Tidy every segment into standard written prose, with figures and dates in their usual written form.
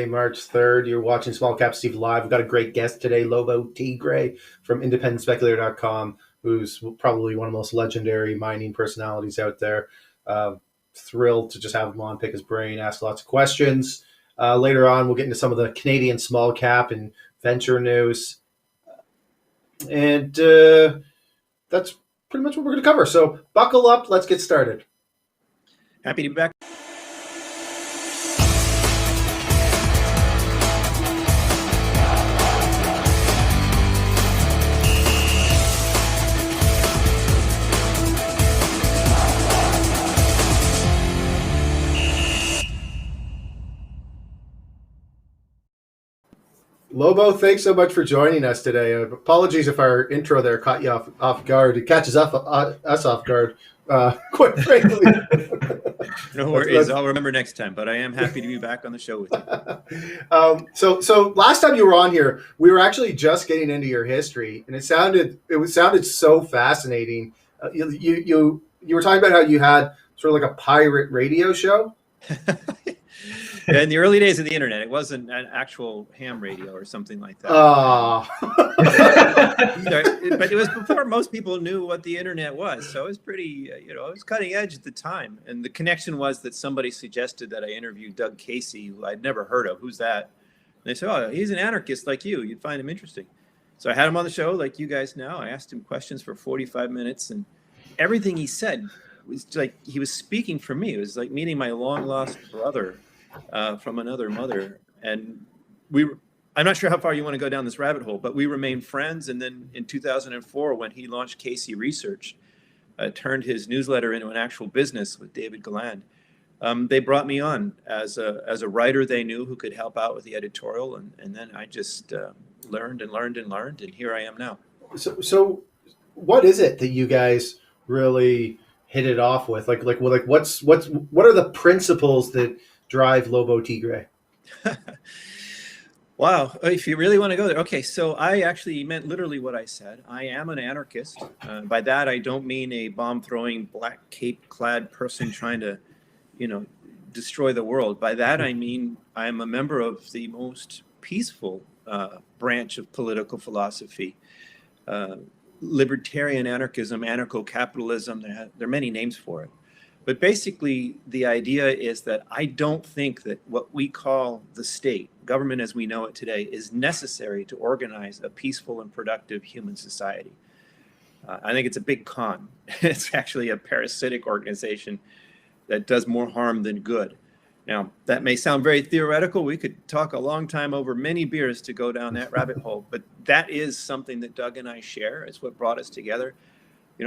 March 3rd. You're watching SmallCapSteve Live. We've got a great guest today, Lobo Tiggre from independentspeculator.com, who's probably one of the most legendary mining personalities out there. Thrilled to just have him on, pick his brain, ask lots of questions. Later on, we'll get into some of the Canadian small cap and venture news. And that's pretty much what we're going to cover. So buckle up. Let's get started. Happy to be back. Lobo, thanks so much for joining us today. Apologies if our intro there caught you off guard. It catches us off guard, quite frankly. No worries. I'll remember next time, but I am happy to be back on the show with you. So last time you were on here, we were actually just getting into your history, and it sounded so fascinating. You were talking about how you had sort of like a pirate radio show. In the early days of the internet, it wasn't an actual ham radio or something like that. But it was before most people knew what the internet was. So it was pretty, it was cutting edge at the time. And the connection was that somebody suggested that I interview Doug Casey, who I'd never heard of. Who's that? And they said, oh, he's an anarchist like you. You'd find him interesting. So I had him on the show like you guys now. I asked him questions for 45 minutes. And everything he said was like he was speaking for me. It was like meeting my long-lost brother. From another mother, and I'm not sure how far you want to go down this rabbit hole, but we remained friends. And then in 2004, when he launched Casey Research, turned his newsletter into an actual business with David Galland, they brought me on as a writer they knew who could help out with the editorial, and then I just learned, and here I am now. So what is it that you guys really hit it off with? Like what are the principles that drive Lobo Tiggre? Wow. If you really want to go there. Okay. So I actually meant literally what I said. I am an anarchist. By that, I don't mean a bomb throwing black cape clad person trying to, destroy the world. By that, I mean, I'm a member of the most peaceful branch of political philosophy, libertarian anarchism, anarcho-capitalism. There are many names for it. But basically, the idea is that I don't think that what we call the state, government as we know it today, is necessary to organize a peaceful and productive human society. I think it's a big con. It's actually a parasitic organization that does more harm than good. Now, that may sound very theoretical. We could talk a long time over many beers to go down that rabbit hole, but that is something that Doug and I share. It's what brought us together.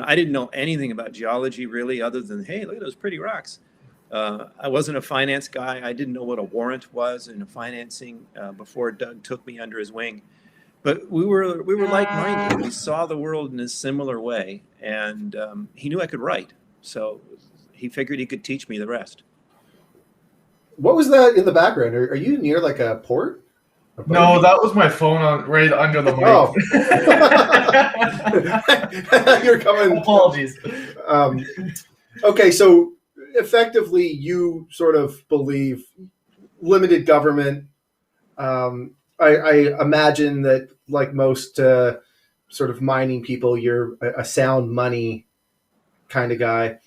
I didn't know anything about geology really, other than, hey, look at those pretty rocks. I wasn't a finance guy. I didn't know what a warrant was in financing before Doug took me under his wing. But we were like-minded. We saw the world in a similar way, and he knew I could write. So he figured he could teach me the rest. What was that in the background? Are you near like a port? No, that was my phone right under the mic. Oh. You're coming. Apologies. Okay, so effectively you sort of believe limited government. I imagine that like most sort of mining people, you're a sound money kind of guy.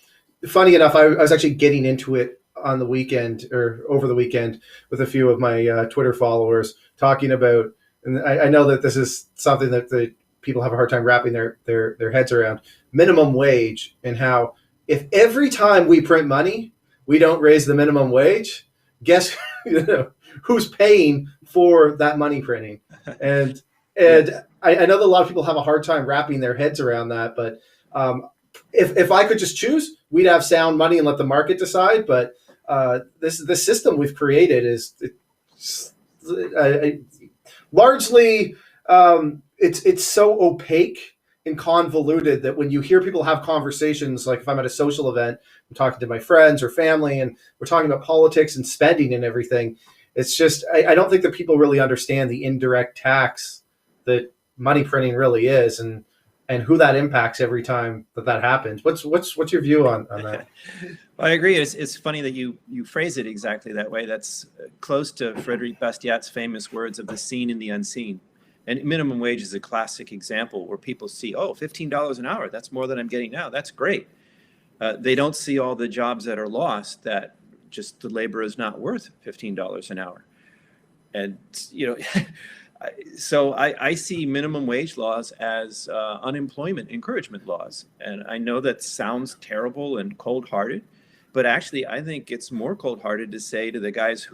Funny enough, I was actually getting into it on the weekend or over the weekend with a few of my Twitter followers talking about, and I know that this is something that the people have a hard time wrapping their heads around, minimum wage, and how if every time we print money, we don't raise the minimum wage, guess who's paying for that money printing? And I know that a lot of people have a hard time wrapping their heads around that, but if I could just choose, we'd have sound money and let the market decide. But the system we've created is largely it's so opaque and convoluted that when you hear people have conversations, like if I'm at a social event, I'm talking to my friends or family, and we're talking about politics and spending and everything, it's just I don't think that people really understand the indirect tax that money printing really is. And and who that impacts every time that happens. What's your view on that? Well, I agree. It's funny that you phrase it exactly that way. That's close to Frederic Bastiat's famous words of the seen and the unseen. And minimum wage is a classic example where people see, oh, $15 an hour, that's more than I'm getting now. That's great. They don't see all the jobs that are lost, that just the labor is not worth $15 an hour. And, so I see minimum wage laws as unemployment encouragement laws. And I know that sounds terrible and cold-hearted, but actually I think it's more cold-hearted to say to the guys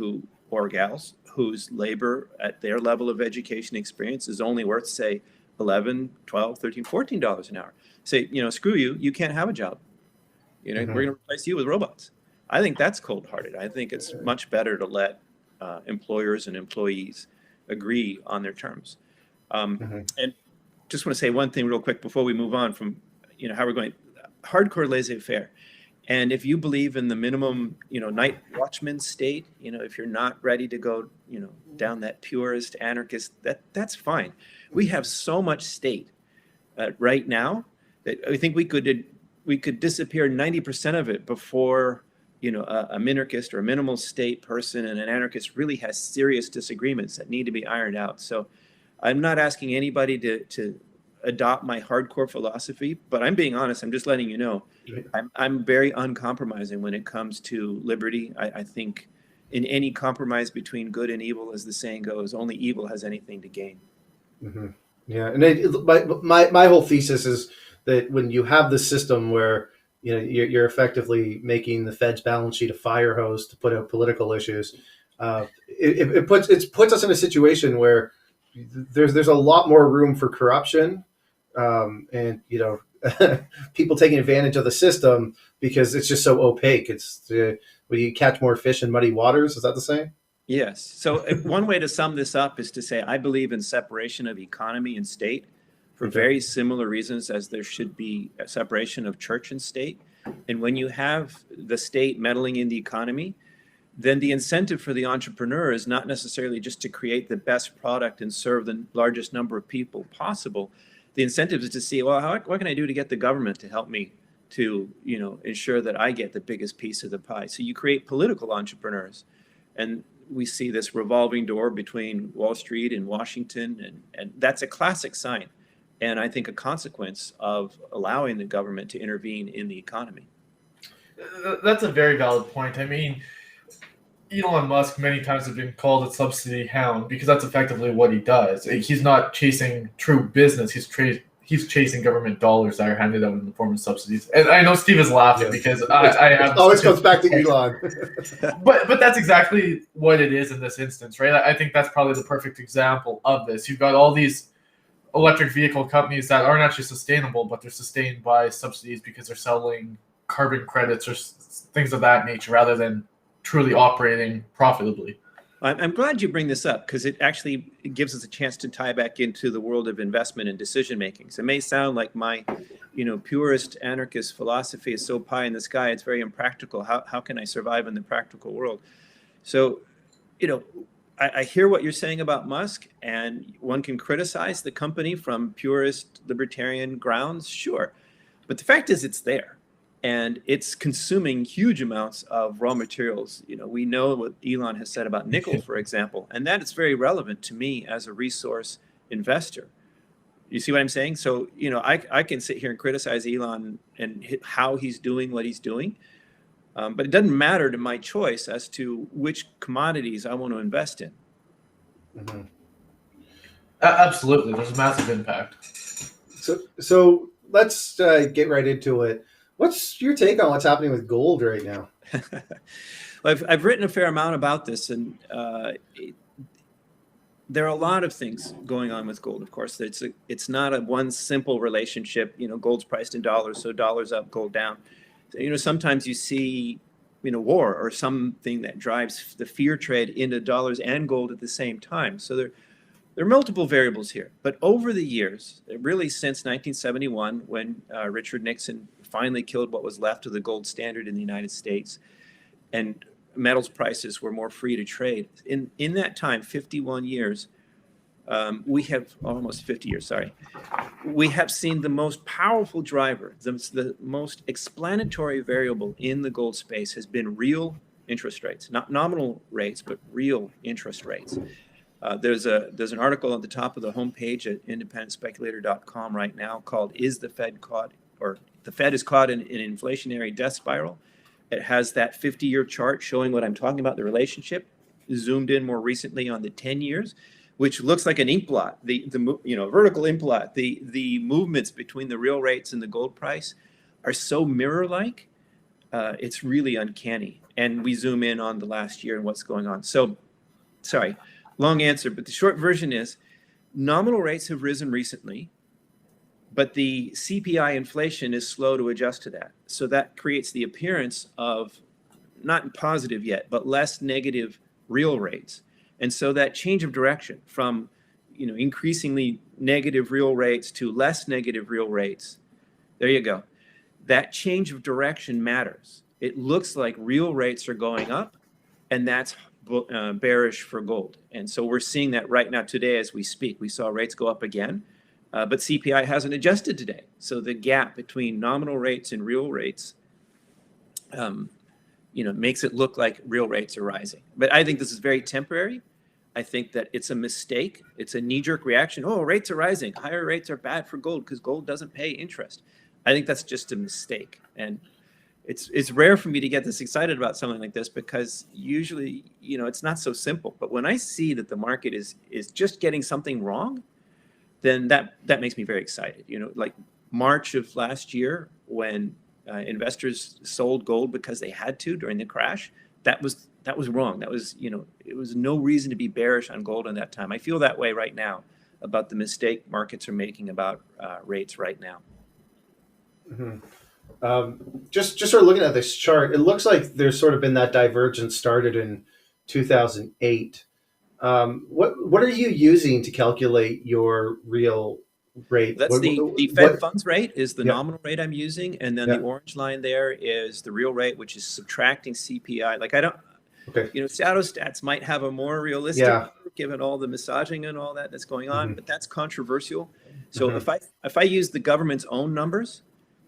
or gals whose labor at their level of education experience is only worth, say, $11, $12, $13, $14 an hour. Say, screw you, you can't have a job. We're going to replace you with robots. I think that's cold-hearted. I think it's much better to let employers and employees agree on their terms. And just want to say one thing real quick before we move on from, how we're going. Hardcore laissez-faire. And if you believe in the minimum, night watchman state, if you're not ready to go, down that purist anarchist, that's fine. We have so much state right now that I think we could disappear 90% of it before, a minarchist or a minimal state person and an anarchist really has serious disagreements that need to be ironed out. So I'm not asking anybody to adopt my hardcore philosophy, but I'm being honest. I'm just letting you know, I'm very uncompromising when it comes to liberty. I think in any compromise between good and evil, as the saying goes, only evil has anything to gain. Yeah, and my whole thesis is that when you have this system where you're effectively making the Fed's balance sheet a fire hose to put out political issues, it puts us in a situation where there's a lot more room for corruption, and people taking advantage of the system because it's just so opaque. It's when you catch more fish in muddy waters. Is that the saying? Yes. So one way to sum this up is to say I believe in separation of economy and state for very similar reasons as there should be a separation of church and state. And when you have the state meddling in the economy, then the incentive for the entrepreneur is not necessarily just to create the best product and serve the largest number of people possible. The incentive is to see, well, what can I do to get the government to help me to, ensure that I get the biggest piece of the pie? So you create political entrepreneurs. And we see this revolving door between Wall Street and Washington, and that's a classic sign. And I think a consequence of allowing the government to intervene in the economy. That's a very valid point. I mean, Elon Musk many times has been called a subsidy hound because that's effectively what he does. He's not chasing true business. He's chasing government dollars that are handed out in the form of subsidies. And I know Steve is laughing because I have always comes back to Elon. but that's exactly what it is in this instance, right? I think that's probably the perfect example of this. You've got all these electric vehicle companies that aren't actually sustainable, but they're sustained by subsidies because they're selling carbon credits or things of that nature rather than truly operating profitably. I'm glad you bring this up because it actually gives us a chance to tie back into the world of investment and decision making. So it may sound like my, purist anarchist philosophy is so pie in the sky, it's very impractical. How can I survive in the practical world? So, I hear what you're saying about Musk, and one can criticize the company from purist libertarian grounds, sure. But the fact is it's there, and it's consuming huge amounts of raw materials. We know what Elon has said about nickel, for example, and that is very relevant to me as a resource investor. You see what I'm saying? So, I can sit here and criticize Elon and how he's doing what he's doing. But it doesn't matter to my choice as to which commodities I want to invest in. Absolutely. There's a massive impact. So let's get right into it. What's your take on what's happening with gold right now? Well, I've written a fair amount about this, and there are a lot of things going on with gold. Of course, it's not a one simple relationship. Gold's priced in dollars, so dollars up, gold down. Sometimes you see, war or something that drives the fear trade into dollars and gold at the same time. So there are multiple variables here. But over the years, really since 1971, when Richard Nixon finally killed what was left of the gold standard in the United States, and metals prices were more free to trade. In that time, 51 years, we have almost 50 years, sorry. We have seen the most powerful driver, the most explanatory variable in the gold space has been real interest rates, not nominal rates, but real interest rates. There's an article at the top of the homepage at independentspeculator.com right now called "Is the Fed Caught?" or "The Fed is Caught in an Inflationary Death Spiral." It has that 50-year chart showing what I'm talking about, the relationship, zoomed in more recently on the 10 years, which looks like an ink blot, the vertical ink blot. The movements between the real rates and the gold price are so mirror-like, it's really uncanny. And we zoom in on the last year and what's going on. So, sorry, long answer, but the short version is nominal rates have risen recently, but the CPI inflation is slow to adjust to that. So that creates the appearance of not positive yet, but less negative real rates. And so that change of direction from, increasingly negative real rates to less negative real rates, there you go. That change of direction matters. It looks like real rates are going up, and that's bearish for gold. And so we're seeing that right now today as we speak. We saw rates go up again, but CPI hasn't adjusted today. So the gap between nominal rates and real rates makes it look like real rates are rising. But I think this is very temporary. I think that it's a mistake. It's a knee-jerk reaction. Oh, rates are rising. Higher rates are bad for gold because gold doesn't pay interest. I think that's just a mistake. And it's rare for me to get this excited about something like this because usually, it's not so simple. But when I see that the market is just getting something wrong, then that makes me very excited. Like March of last year when investors sold gold because they had to during the crash, that was wrong. That was, it was no reason to be bearish on gold in that time. I feel that way right now about the mistake markets are making about rates right now. Mm-hmm. Just sort of looking at this chart, it looks like there's sort of been that divergence started in 2008. What are you using to calculate your real rate? That's the Fed funds rate is the nominal rate I'm using, and then the orange line there is the real rate, which is subtracting CPI. Like shadow stats might have a more realistic number, given all the massaging and all that's going on, but that's controversial. So if I use the government's own numbers,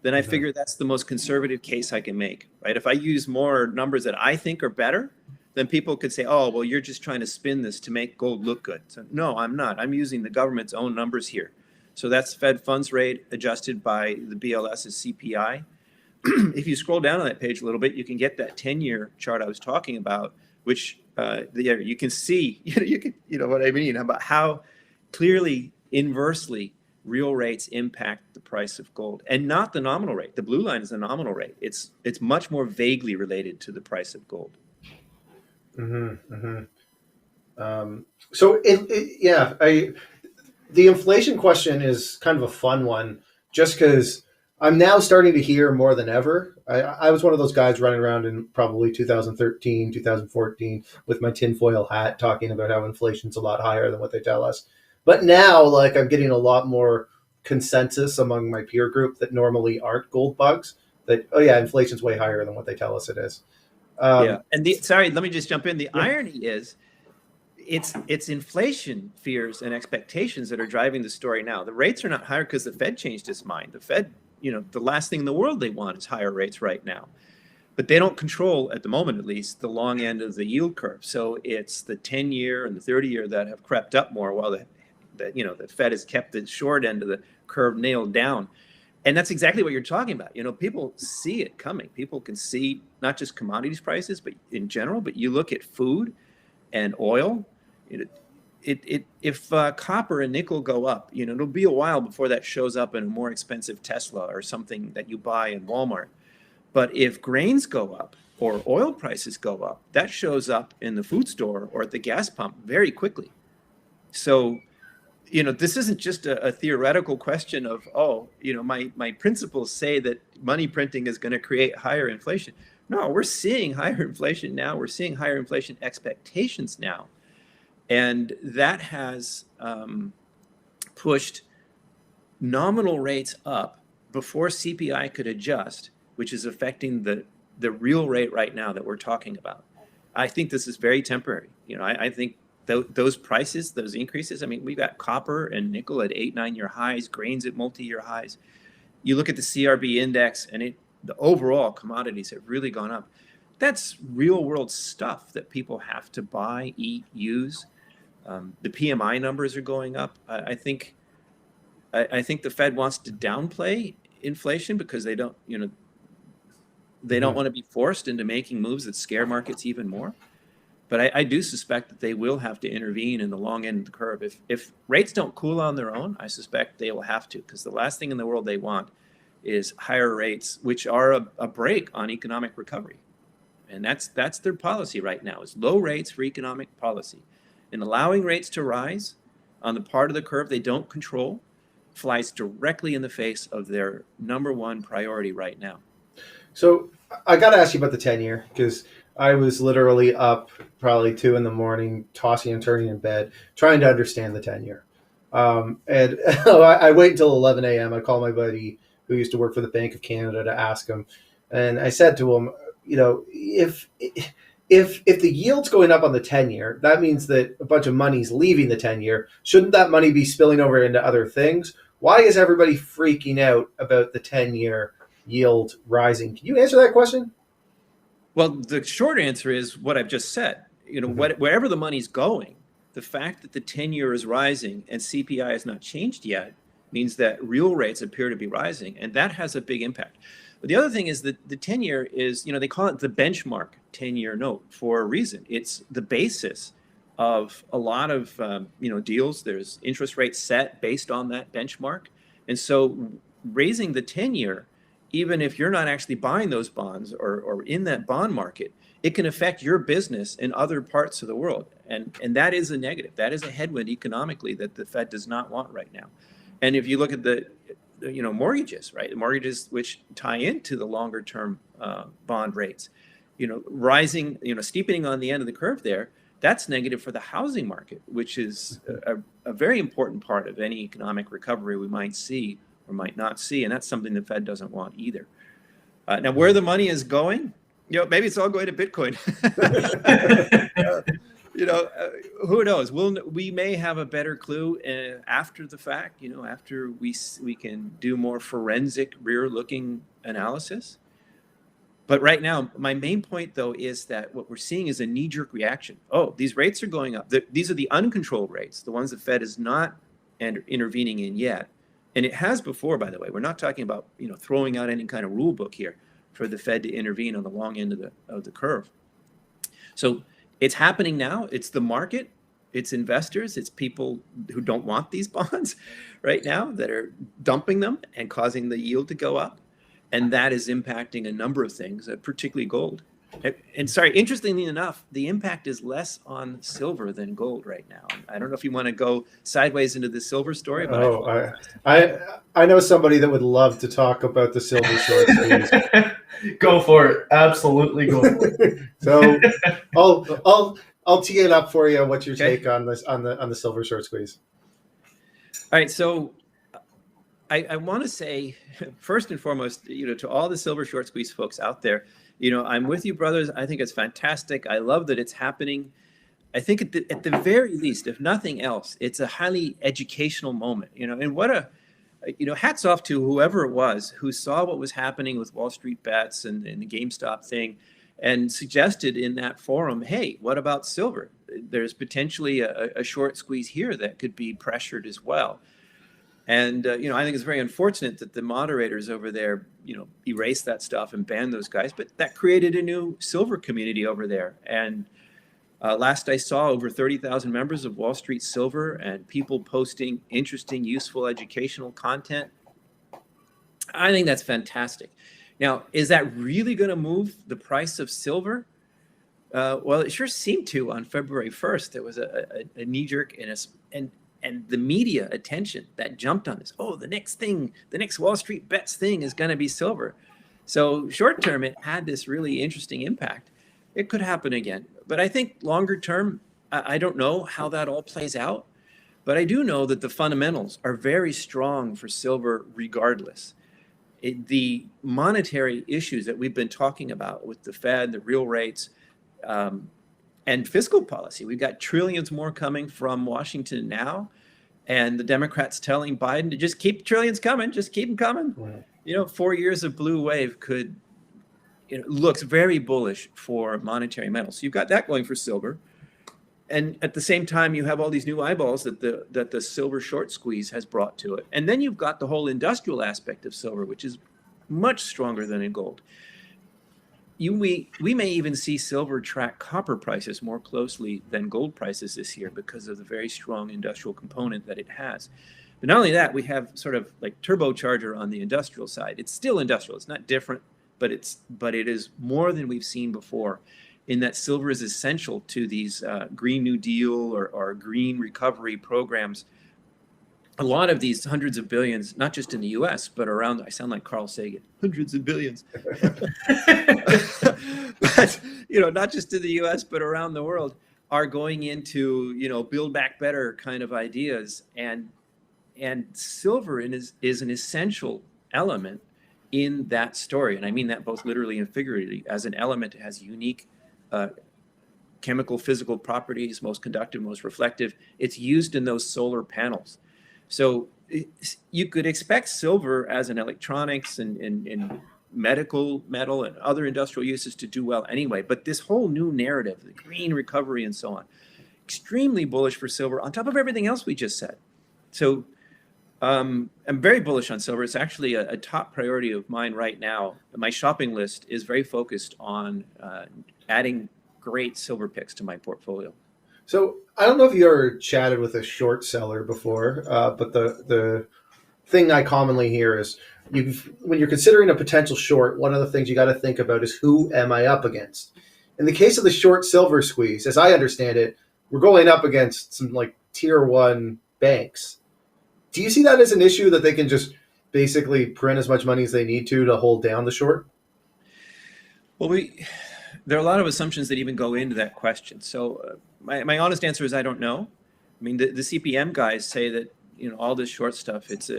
then I figure that's the most conservative case I can make, right? If I use more numbers that I think are better, then people could say, oh, well, you're just trying to spin this to make gold look good. So no, I'm not. I'm using the government's own numbers here. So that's Fed funds rate adjusted by the BLS's CPI. If you scroll down on that page a little bit, you can get that 10-year chart I was talking about, which you can see, you know what I mean, about how clearly inversely real rates impact the price of gold, and not the nominal rate. The blue line is the nominal rate. It's much more vaguely related to the price of gold. So the inflation question is kind of a fun one, just because I'm now starting to hear more than ever. I was one of those guys running around in probably 2013, 2014 with my tinfoil hat talking about how inflation's a lot higher than what they tell us. But now, I'm getting a lot more consensus among my peer group that normally aren't gold bugs that, inflation's way higher than what they tell us it is. And let me just jump in. The irony is it's inflation fears and expectations that are driving the story now. The rates are not higher because the Fed changed its mind. The Fed, the last thing in the world they want is higher rates right now. But they don't control, at the moment at least, the long end of the yield curve. So it's the 10-year and the 30-year that have crept up more, while the Fed has kept the short end of the curve nailed down. And that's exactly what you're talking about. People see it coming. People can see not just commodities prices, but in general. But you look at food and oil. If copper and nickel go up, it'll be a while before that shows up in a more expensive Tesla or something that you buy in Walmart. But if grains go up or oil prices go up, that shows up in the food store or at the gas pump very quickly. So, this isn't just a theoretical question of, my principles say that money printing is going to create higher inflation. No, we're seeing higher inflation now. We're seeing higher inflation expectations now. And that has pushed nominal rates up before CPI could adjust, which is affecting the real rate right now that we're talking about. I think this is very temporary. I think those prices, those increases. I mean, we've got copper and nickel at 8-9-year highs, grains at multi-year highs. You look at the CRB index, and the overall commodities have really gone up. That's real world stuff that people have to buy, eat, use. The PMI numbers are going up. I think the Fed wants to downplay inflation because they don't want to be forced into making moves that scare markets even more. But I do suspect that they will have to intervene in the long end of the curve. If rates don't cool on their own, I suspect they will have to, because the last thing in the world they want is higher rates, which are a brake on economic recovery. And that's their policy right now, is low rates for economic policy. And allowing rates to rise on the part of the curve they don't control flies directly in the face of their number one priority right now. So I got to ask you about the 10-year, because I was literally up probably 2 a.m, tossing and turning in bed, trying to understand the 10-year. And I wait until 11 a.m. I call my buddy who used to work for the Bank of Canada to ask him. And I said to him, if the yield's going up on the 10-year, that means that a bunch of money's leaving the 10-year. Shouldn't that money be spilling over into other things? Why is everybody freaking out about the 10-year yield rising? Can you answer that question? Well, the short answer is what I've just said. Wherever the money's going, the fact that the 10-year is rising and CPI has not changed yet means that real rates appear to be rising, and that has a big impact. But the other thing is that the 10-year is, they call it the benchmark 10-year note for a reason. It's the basis of a lot of, deals. There's interest rates set based on that benchmark. And so raising the 10-year, even if you're not actually buying those bonds or in that bond market, it can affect your business in other parts of the world. And that is a negative. That is a headwind economically that the Fed does not want right now. And if you look at the mortgages, right? The mortgages which tie into the longer term bond rates, rising, steepening on the end of the curve there, that's negative for the housing market, which is a very important part of any economic recovery we might see or might not see. And that's something the Fed doesn't want either. Now, where the money is going, maybe it's all going to Bitcoin. Who knows? We may have a better clue after the fact, after we can do more forensic rear-looking analysis. But right now, my main point, though, is that what we're seeing is a knee-jerk reaction. Oh, these rates are going up. These are the uncontrolled rates, the ones the Fed is not intervening in yet. And it has before, by the way. We're not talking about throwing out any kind of rule book here for the Fed to intervene on the long end of the curve. So it's happening now. It's the market, it's investors, it's people who don't want these bonds right now that are dumping them and causing the yield to go up. And that is impacting a number of things, particularly gold. And sorry, interestingly enough, the impact is less on silver than gold right now. I don't know if you want to go sideways into the silver story, but I know somebody that would love to talk about the silver short squeeze. Go for it. Absolutely go for it. So I'll tee it up for you. What's your take on this on the silver short squeeze? All right, so I want to say first and foremost, to all the silver short squeeze folks out there, I'm with you, brothers. I think it's fantastic. I love that it's happening. I think at the very least, if nothing else, it's a highly educational moment. And what hats off to whoever it was who saw what was happening with Wall Street bets and the GameStop thing, and suggested in that forum, hey, what about silver? There's potentially a short squeeze here that could be pressured as well. And, I think it's very unfortunate that the moderators over there, erased that stuff and banned those guys. But that created a new silver community over there. And last I saw, over 30,000 members of Wall Street Silver and people posting interesting, useful, educational content. I think that's fantastic. Now, is that really going to move the price of silver? Well, it sure seemed to on February 1st. There was a knee-jerk and the media attention that jumped on this. Oh, the next Wall Street bets thing is going to be silver. So short term, it had this really interesting impact. It could happen again. But I think longer term, I don't know how that all plays out. But I do know that the fundamentals are very strong for silver regardless. The monetary issues that we've been talking about with the Fed, the real rates, and fiscal policy. We've got trillions more coming from Washington now, and the Democrats telling Biden to just keep trillions coming, just keep them coming. Wow. 4 years of blue wave could, looks very bullish for monetary metals. So you've got that going for silver. And at the same time, you have all these new eyeballs that the silver short squeeze has brought to it. And then you've got the whole industrial aspect of silver, which is much stronger than in gold. We may even see silver track copper prices more closely than gold prices this year because of the very strong industrial component that it has. But not only that, we have sort of like turbocharger on the industrial side. It's still industrial. It's not different, but it is more than we've seen before, in that silver is essential to these Green New Deal or green recovery programs. A lot of these hundreds of billions, not just in the US, but around, I sound like Carl Sagan, hundreds of billions. But, not just in the US, but around the world, are going into, build back better kind of ideas. And silver is an essential element in that story. And I mean that both literally and figuratively. As an element, it has unique chemical, physical properties, most conductive, most reflective. It's used in those solar panels. So you could expect silver as an electronics and medical metal and other industrial uses to do well anyway. But this whole new narrative, the green recovery and so on, extremely bullish for silver on top of everything else we just said. So I'm very bullish on silver. It's actually a top priority of mine right now. My shopping list is very focused on adding great silver picks to my portfolio. So I don't know if you ever chatted with a short seller before, but the thing I commonly hear is when you're considering a potential short, one of the things you got to think about is who am I up against? In the case of the short silver squeeze, as I understand it, we're going up against some like tier 1 banks. Do you see that as an issue that they can just basically print as much money as they need to hold down the short? Well, there are a lot of assumptions that even go into that question. So my honest answer is I don't know. I mean, the CPM guys say that all this short stuff, it's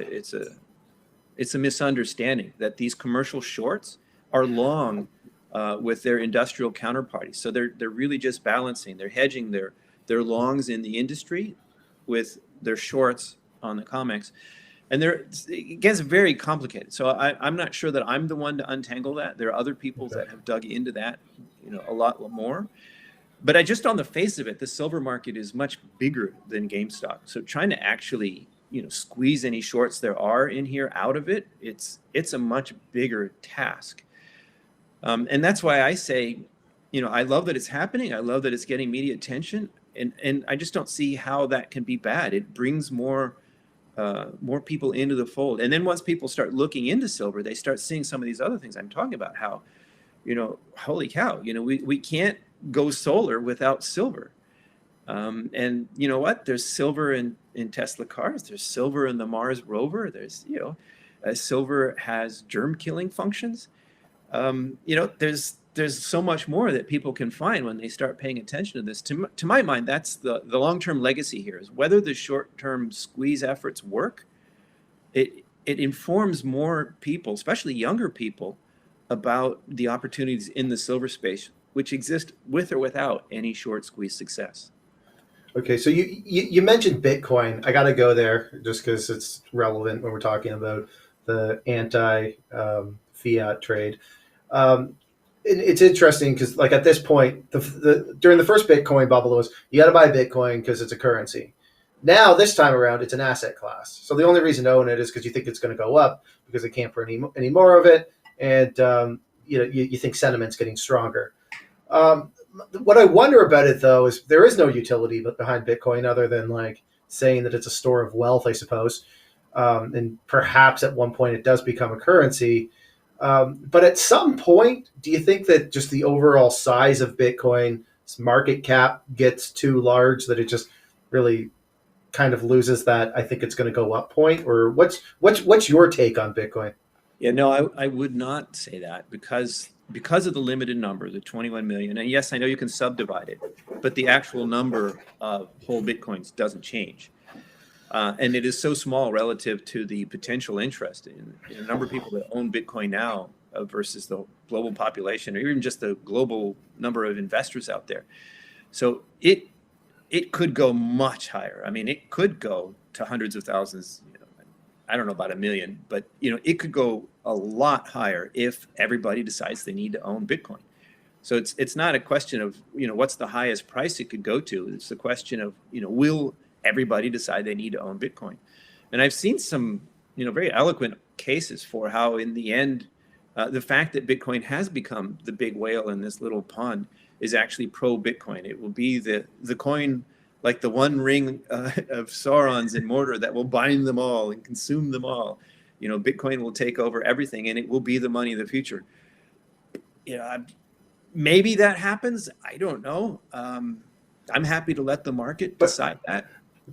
a misunderstanding that these commercial shorts are long with their industrial counterparties. So they're really just balancing. They're hedging their longs in the industry with their shorts on the COMEX. And it gets very complicated. So I'm not sure that I'm the one to untangle that. There are other people that have dug into that, a lot more. But just on the face of it, the silver market is much bigger than GameStop. So trying to actually, squeeze any shorts there are in here out of it, it's a much bigger task. And that's why I say, I love that it's happening. I love that it's getting media attention. And I just don't see how that can be bad. It brings more people into the fold. And then once people start looking into silver, they start seeing some of these other things I'm talking about, how, holy cow, we can't go solar without silver. And you know what? There's silver in Tesla cars. There's silver in the Mars rover. There's, silver has germ killing functions. There's so much more that people can find when they start paying attention to this. To my mind, that's the long-term legacy here, is whether the short-term squeeze efforts work. It informs more people, especially younger people, about the opportunities in the silver space, which exist with or without any short squeeze success. Okay, so you mentioned Bitcoin. I got to go there just because it's relevant when we're talking about the anti-fiat trade. It's interesting because, like, at this point, during the first Bitcoin bubble, it was you got to buy Bitcoin because it's a currency. Now, this time around, it's an asset class. So the only reason to own it is because you think it's going to go up because they can't print any more of it, and you think sentiment's getting stronger. What I wonder about it, though, is there is no utility behind Bitcoin other than like saying that it's a store of wealth, I suppose, and perhaps at one point it does become a currency. But at some point, do you think that just the overall size of Bitcoin's market cap gets too large, that it just really kind of loses that I think it's going to go up point? Or what's your take on Bitcoin? Yeah, no, I would not say that because of the limited number, the 21 million. And yes, I know you can subdivide it, but the actual number of whole Bitcoins doesn't change. And it is so small relative to the potential interest in a number of people that own Bitcoin now versus the global population, or even just the global number of investors out there. So it could go much higher. I mean, it could go to hundreds of thousands. I don't know about 1 million, but it could go a lot higher if everybody decides they need to own Bitcoin. So it's not a question of what's the highest price it could go to. It's a question of will everybody decide they need to own Bitcoin? And I've seen some very eloquent cases for how in the end the fact that Bitcoin has become the big whale in this little pond is actually pro-Bitcoin. It will be the coin like the one ring of Sauron's in Mordor that will bind them all and consume them all. Bitcoin will take over everything, and it will be the money of the future. Maybe that happens. I don't know. I'm happy to let the market decide that.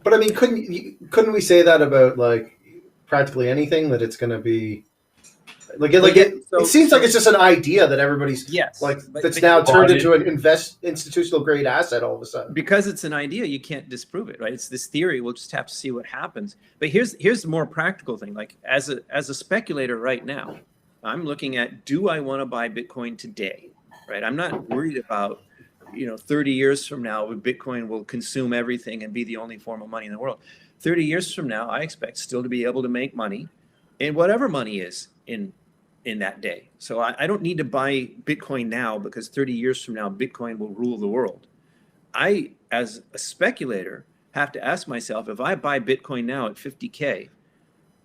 But I mean, couldn't we say that about like practically anything, that it's going to be it seems like it's just an idea that everybody's that's now turned into an institutional grade asset all of a sudden. Because it's an idea, you can't disprove it, right? It's this theory. We'll just have to see what happens. But here's the more practical thing. Like as a speculator right now, I'm looking at, do I want to buy Bitcoin today? Right? I'm not worried about 30 years from now, Bitcoin will consume everything and be the only form of money in the world. 30 years from now, I expect still to be able to make money in whatever money is in that day. So I don't need to buy Bitcoin now, because 30 years from now, Bitcoin will rule the world. I, as a speculator, have to ask myself, if I buy Bitcoin now at 50K,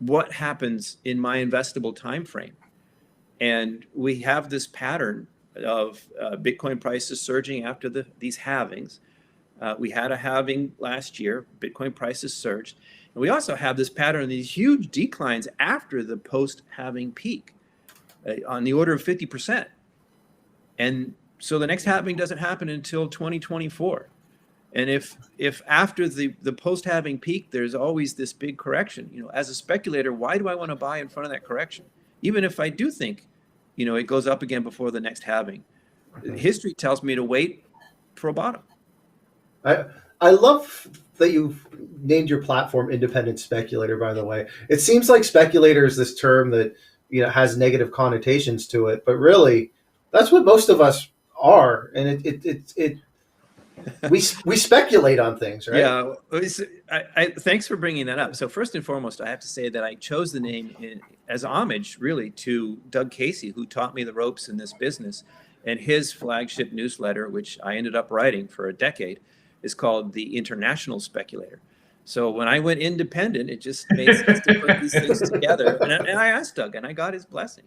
what happens in my investable time frame? And we have this pattern of Bitcoin prices surging after these halvings. We had a halving last year. Bitcoin prices surged. And we also have this pattern of these huge declines after the post-halving peak on the order of 50%. And so the next halving doesn't happen until 2024. And if after the post-halving peak, there's always this big correction, as a speculator, why do I want to buy in front of that correction? Even if I do think it goes up again before the next halving. History tells me to wait for a bottom. I love that you've named your platform Independent Speculator, by the way. It seems like speculator is this term that has negative connotations to it, but really that's what most of us are. And we speculate on things, right? Yeah. Thanks for bringing that up. So first and foremost, I have to say that I chose the name as homage, really, to Doug Casey, who taught me the ropes in this business. And his flagship newsletter, which I ended up writing for a decade, is called The International Speculator. So when I went independent, it just made sense to put these things together. And I asked Doug, and I got his blessing.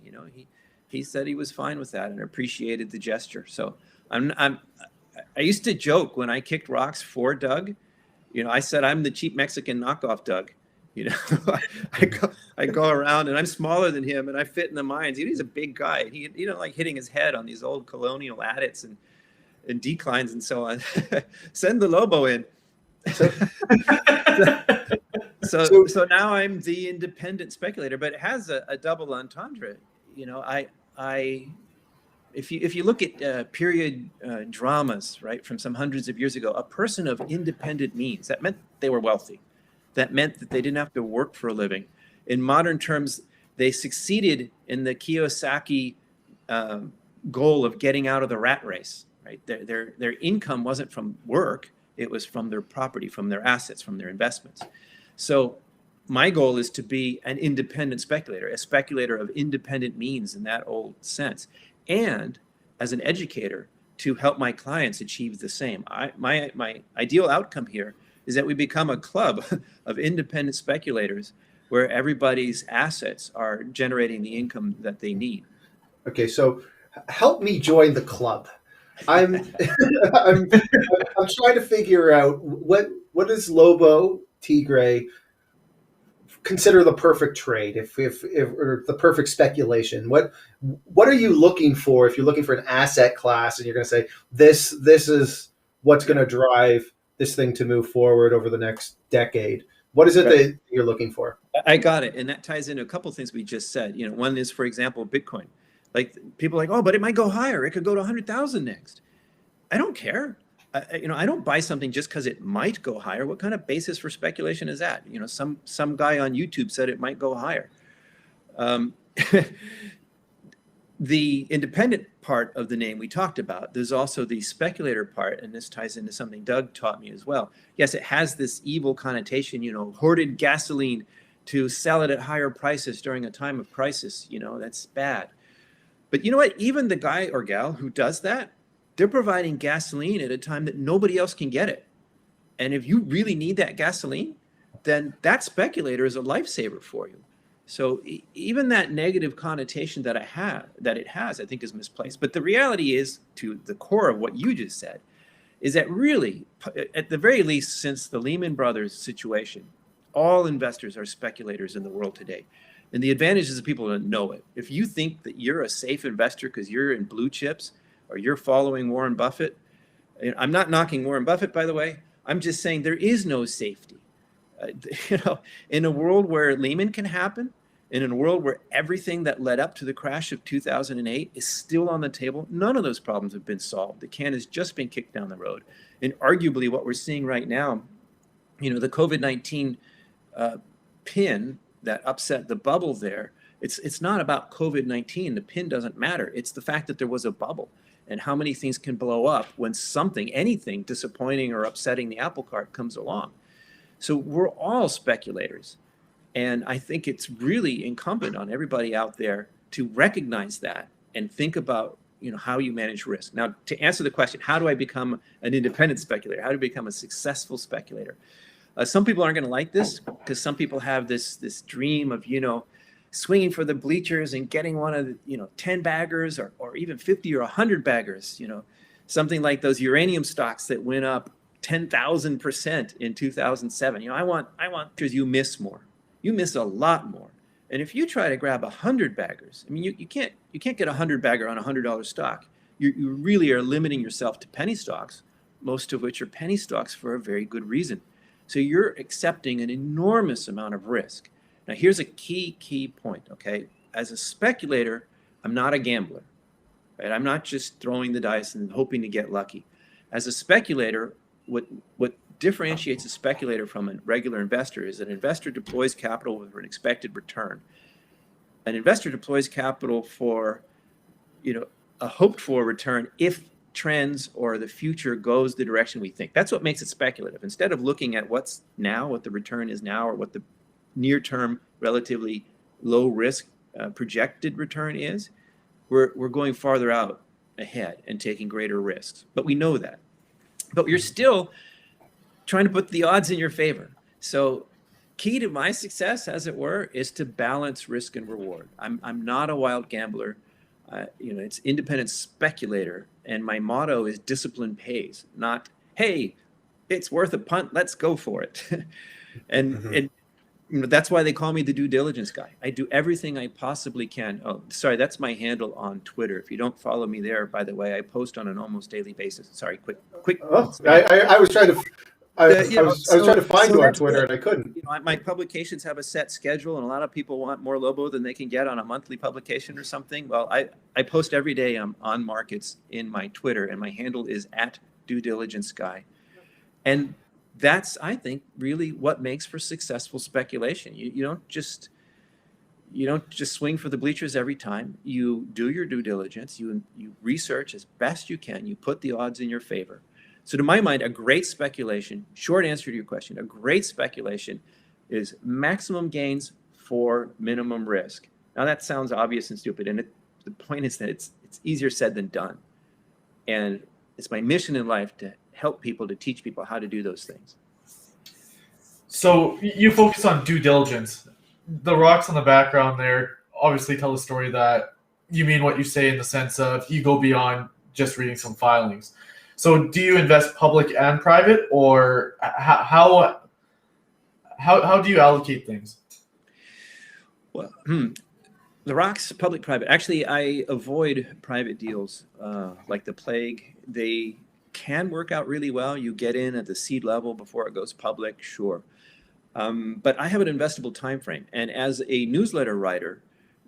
He said he was fine with that and appreciated the gesture. So I used to joke when I kicked rocks for Doug. I said I'm the cheap Mexican knockoff Doug. I go around and I'm smaller than him, and I fit in the mines. He's a big guy. He like hitting his head on these old colonial adits and declines and so on. Send the Lobo in. So now I'm the independent speculator, but it has a double entendre. If you look at period dramas, right, from some hundreds of years ago, a person of independent means, that meant they were wealthy. That meant that they didn't have to work for a living. In modern terms, they succeeded in the Kiyosaki goal of getting out of the rat race. Right? Their income wasn't from work. It was from their property, from their assets, from their investments. So my goal is to be an independent speculator, a speculator of independent means in that old sense. And as an educator, to help my clients achieve the same. My ideal outcome here is that we become a club of independent speculators where everybody's assets are generating the income that they need. Okay, so help me join the club. I'm I'm trying to figure out what does Lobo Tiggre consider the perfect trade, if or the perfect speculation. What are you looking for if you're looking for an asset class and you're going to say this is what's going to drive this thing to move forward over the next decade? What is it that you're looking for? I got it, and that ties into a couple of things we just said. One is, for example, Bitcoin. Like people are like, oh, but it might go higher. It could go to 100,000 next. I don't care. I don't buy something just because it might go higher. What kind of basis for speculation is that? Some guy on YouTube said it might go higher. the independent part of the name we talked about. There's also the speculator part, and this ties into something Doug taught me as well. Yes, it has this evil connotation, hoarded gasoline to sell it at higher prices during a time of crisis. That's bad. But you know what? Even the guy or gal who does that, they're providing gasoline at a time that nobody else can get it. And if you really need that gasoline, then that speculator is a lifesaver for you. So even that negative connotation that it has, I think is misplaced. But the reality is, to the core of what you just said, is that really, at the very least, since the Lehman Brothers situation, all investors are speculators in the world today. And the advantage is that people don't know it. If you think that you're a safe investor because you're in blue chips or you're following Warren Buffett, I'm not knocking Warren Buffett, by the way. I'm just saying there is no safety. In a world where Lehman can happen, and in a world where everything that led up to the crash of 2008 is still on the table, none of those problems have been solved. The can has just been kicked down the road. And arguably what we're seeing right now, the COVID-19 pin that upset the bubble there, it's not about COVID-19. The pin doesn't matter. It's the fact that there was a bubble and how many things can blow up when anything disappointing or upsetting the apple cart comes along. So we're all speculators. And I think it's really incumbent on everybody out there to recognize that and think about, how you manage risk. Now, to answer the question, how do I become an independent speculator? How do I become a successful speculator? Some people aren't going to like this because some people have this dream of, swinging for the bleachers and getting one of the, 10 baggers or even 50 or 100 baggers, something like those uranium stocks that went up 10,000% in 2007. I want, because you miss more. You miss a lot more. And if you try to grab 100 baggers, you can't get a 100 bagger on a $100 stock. You really are limiting yourself to penny stocks, most of which are penny stocks for a very good reason. So you're accepting an enormous amount of risk. Now, here's a key point, okay? As a speculator, I'm not a gambler, right? I'm not just throwing the dice and hoping to get lucky. As a speculator, what differentiates a speculator from a regular investor is that an investor deploys capital with an expected return. An investor deploys capital for, a hoped for return if trends or the future goes the direction we think. That's what makes it speculative. Instead of looking at what's now, what the return is now, or what the near-term, relatively low-risk projected return is, we're going farther out ahead and taking greater risks. But we know that. But you're still trying to put the odds in your favor. So key to my success, as it were, is to balance risk and reward. I'm not a wild gambler. It's independent speculator. And my motto is discipline pays, not, hey, it's worth a punt, let's go for it. And that's why they call me the due diligence guy. I do everything I possibly can. Oh, sorry, that's my handle on Twitter. If you don't follow me there, by the way, I post on an almost daily basis. Sorry, quick. Oh, I was trying to. I was trying to find you on Twitter and I couldn't. My publications have a set schedule, and a lot of people want more Lobo than they can get on a monthly publication or something. Well, I post every day on markets in my Twitter, and my handle is @DueDiligenceGuy. And that's, I think, really what makes for successful speculation. You don't just swing for the bleachers every time. You do your due diligence. You research as best you can. You put the odds in your favor. So to my mind, a great speculation, short answer to your question, a great speculation is maximum gains for minimum risk. Now that sounds obvious and stupid, and the point is that it's easier said than done. And it's my mission in life to help people, to teach people how to do those things. So you focus on due diligence. The rocks on the background there obviously tell a story that you mean what you say, in the sense of you go beyond just reading some filings. So do you invest public and private, or how do you allocate things? Well, the rocks, public, private. Actually, I avoid private deals like the plague. They can work out really well. You get in at the seed level before it goes public, sure. But I have an investable time frame. And as a newsletter writer,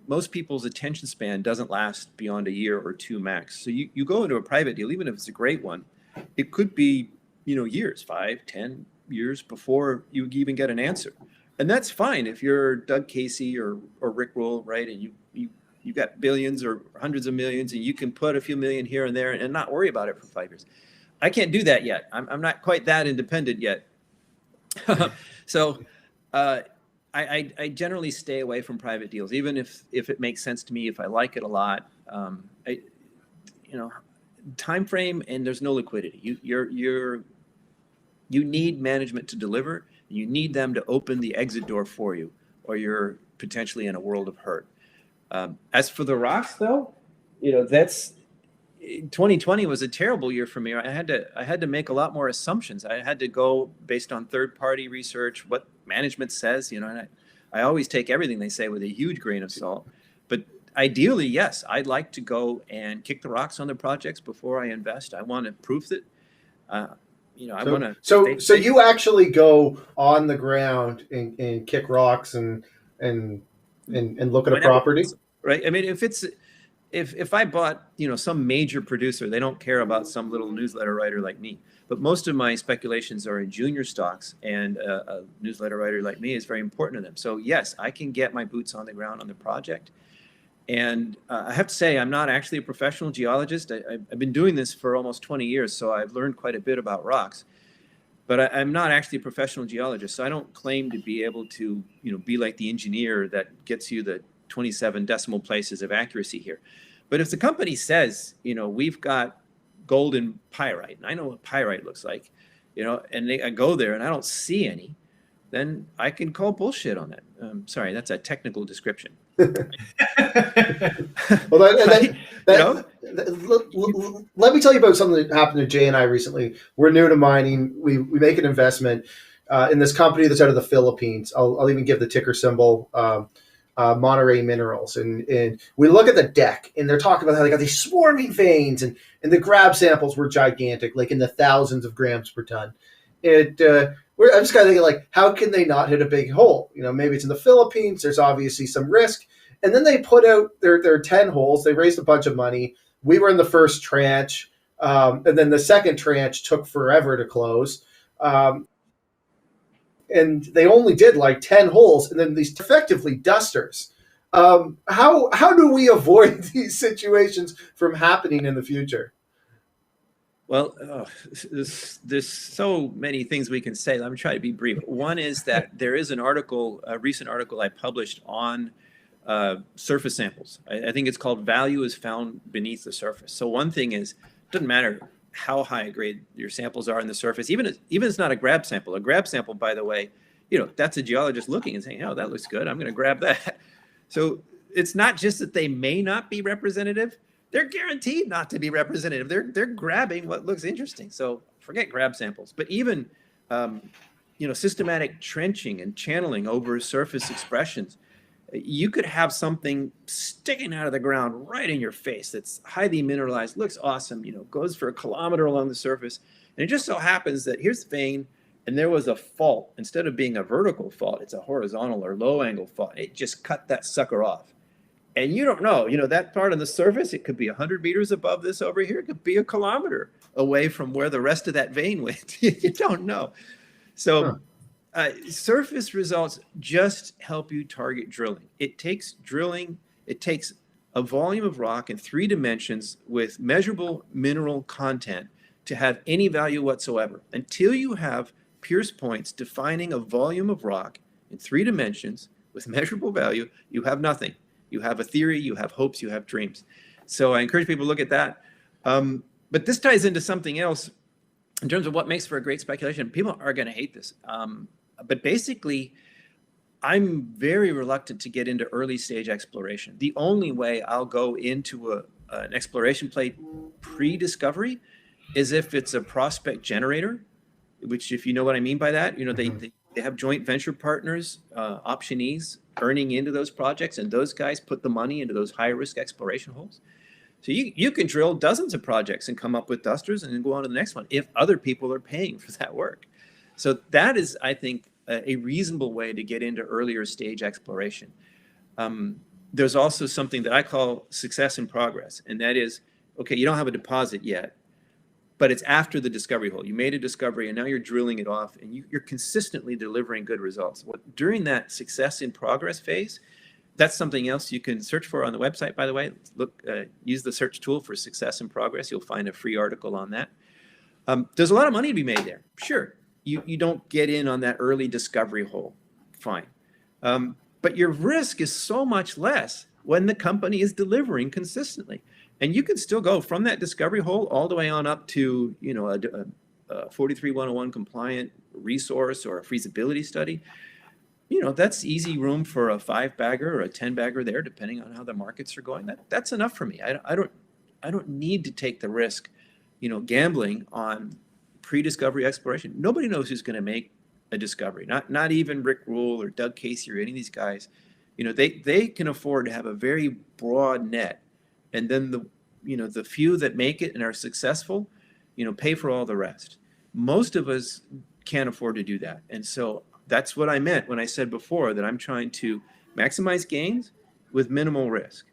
most people's attention span doesn't last beyond a year or two max. So you go into a private deal, even if it's a great one, it could be, years, 5, 10 years before you even get an answer. And that's fine if you're Doug Casey or Rick Rule, right? And you you've got billions or hundreds of millions, and you can put a few million here and there and not worry about it for 5 years. I can't do that yet. I'm not quite that independent yet. So I generally stay away from private deals, even if it makes sense to me, if I like it a lot. Time frame, and there's no liquidity. You need management to deliver. You need them to open the exit door for you, or you're potentially in a world of hurt. As for the rocks, though, that's 2020 was a terrible year for me. I had to make a lot more assumptions. I had to go based on third-party research, what management says, and I always take everything they say with a huge grain of salt. But ideally, yes, I'd like to go and kick the rocks on the projects before I invest. I want to proof that. I want to. So you actually go on the ground and kick rocks and look at a property, right? I mean, if I bought some major producer, they don't care about some little newsletter writer like me. But most of my speculations are in junior stocks, and a newsletter writer like me is very important to them. So yes, I can get my boots on the ground on the project. And I have to say, I'm not actually a professional geologist. I've been doing this for almost 20 years, so I've learned quite a bit about rocks. But I'm not actually a professional geologist, so I don't claim to be able to, be like the engineer that gets you the 27 decimal places of accuracy here. But if the company says, we've got gold in pyrite, and I know what pyrite looks like, and I go there and I don't see any, then I can call bullshit on that. Sorry, that's a technical description. Well, let me tell you about something that happened to Jay and I recently. We're new to mining. We make an investment in this company that's out of the Philippines. I'll even give the ticker symbol, Monterey Minerals. And we look at the deck, and they're talking about how they got these swarming veins, and the grab samples were gigantic, like in the thousands of grams per ton. I'm just kind of thinking, like, how can they not hit a big hole? Maybe it's in the Philippines. There's obviously some risk. And then they put out their 10 holes. They raised a bunch of money. We were in the first tranche. And then the second tranche took forever to close. And they only did like 10 holes. And then these effectively dusters. How do we avoid these situations from happening in the future? Well, there's so many things we can say. Let me try to be brief. One is that there is a recent article I published on surface samples. I think it's called Value is Found Beneath the Surface. So one thing is, it doesn't matter how high a grade your samples are in the surface, even if it's not a grab sample. A grab sample, by the way, that's a geologist looking and saying, oh, that looks good, I'm going to grab that. So it's not just that they may not be representative. They're guaranteed not to be representative. They're grabbing what looks interesting. So forget grab samples. But even systematic trenching and channeling over surface expressions, you could have something sticking out of the ground right in your face that's highly mineralized, looks awesome, goes for a kilometer along the surface. And it just so happens that here's the vein, and there was a fault. Instead of being a vertical fault, it's a horizontal or low angle fault. It just cut that sucker off. And you don't know, that part on the surface, it could be 100 meters above this over here. It could be a kilometer away from where the rest of that vein went. You don't know. So surface results just help you target drilling. It takes a volume of rock in 3 dimensions with measurable mineral content to have any value whatsoever. Until you have pierce points defining a volume of rock in 3 dimensions with measurable value, you have nothing. You have a theory, you have hopes, you have dreams. So I encourage people to look at that. But this ties into something else in terms of what makes for a great speculation. People are going to hate this. But basically, I'm very reluctant to get into early stage exploration. The only way I'll go into an exploration play pre-discovery is if it's a prospect generator, which, if you know what I mean by that, they have joint venture partners, optionees, earning into those projects, and those guys put the money into those high-risk exploration holes. So you can drill dozens of projects and come up with dusters and then go on to the next one if other people are paying for that work. So that is, I think, a reasonable way to get into earlier stage exploration. There's also something that I call success in progress, and that is, okay, you don't have a deposit yet, but it's after the discovery hole. You made a discovery, and now you're drilling it off, and you're consistently delivering good results. During that success in progress phase, That's something else you can search for on the website, by the way. Look, use the search tool for success in progress. You'll find a free article on that. There's a lot of money to be made there. Sure, you don't get in on that early discovery hole. Fine. But your risk is so much less when the company is delivering consistently. And you can still go from that discovery hole all the way on up to, you know, a 43101 compliant resource or a feasibility study. You know, that's easy room for a 5-bagger or a 10-bagger there, depending on how the markets are going. That's enough for me. I don't need to take the risk, you know, gambling on pre-discovery exploration. Nobody knows who's going to make a discovery. Not even Rick Rule or Doug Casey or any of these guys. You know, they can afford to have a very broad net, and then the few that make it and are successful, you know, pay for all the rest. Most of us can't afford to do that, and so that's what I meant when I said before that I'm trying to maximize gains with minimal risk.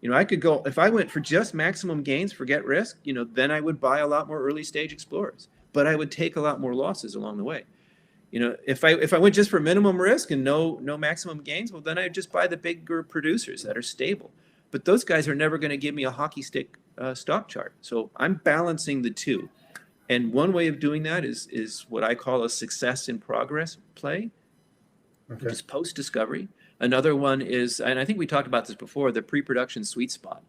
You know, I could go, if I went for just maximum gains, forget risk, you know, then I would buy a lot more early stage explorers, but I would take a lot more losses along the way. You know, if I went just for minimum risk and no maximum gains, well, then I'd just buy the bigger producers that are stable. But those guys are never going to give me a hockey stick stock chart. So I'm balancing the two. And one way of doing that is what I call a success in progress play, which is post-discovery. Another one is, and I think we talked about this before, the pre-production sweet spot.